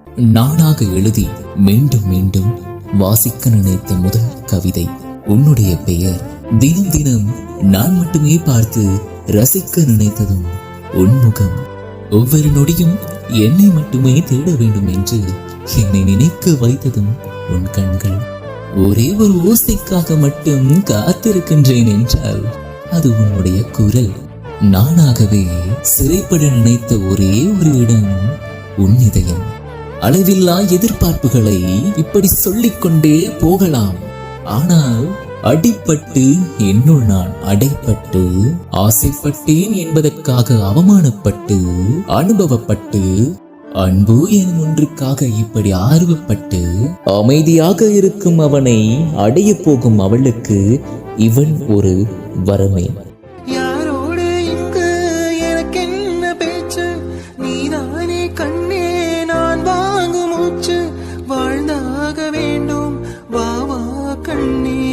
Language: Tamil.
நானாக எழுதி மீண்டும் மீண்டும் வாசிக்க நினைத்த முதல் கவிதை உன்னுடைய பெயர். தினம் தினம் நான் மட்டுமே பார்த்து ரசிக்க நினைத்ததும் உன்முகம். ஒவ்வொரு நொடியும் என்னை மட்டுமே தேட வேண்டும் என்று என்னை நினைக்க வைத்ததும் உன் கண்கள். ஒரே ஒரு ஓசைக்காக மட்டும் காத்திருக்கின்றேன் என்றால் அது உன்னுடைய குரல். நானாகவே சிறைப்பட நினைத்த ஒரே ஒரு இடம் உன் இதயம். அளவில்லா எதிர்பார்ப்புகளை இப்படி சொல்லிக்கொண்டே போகலாம். ஆனால் அடிப்பட்டு என்னுள் நான் அடைப்பட்டு ஆசைப்பட்டேன் என்பதற்காக அவமானப்பட்டு அனுபவப்பட்டு அன்பு எனும் ஒன்றுக்காக இப்படி ஆர்வப்பட்டு அமைதியாக இருக்கும் அவனை அடைய போகும் அவளுக்கு இவன் ஒரு வறுமை. யாரோடு இங்கு எனக்கு என்ன பேச்சு? நீதானே கண்ணே நான் வாங்கும் மூச்சு. வாழ்ந்தாக வேண்டும் வா வா கண்ணே.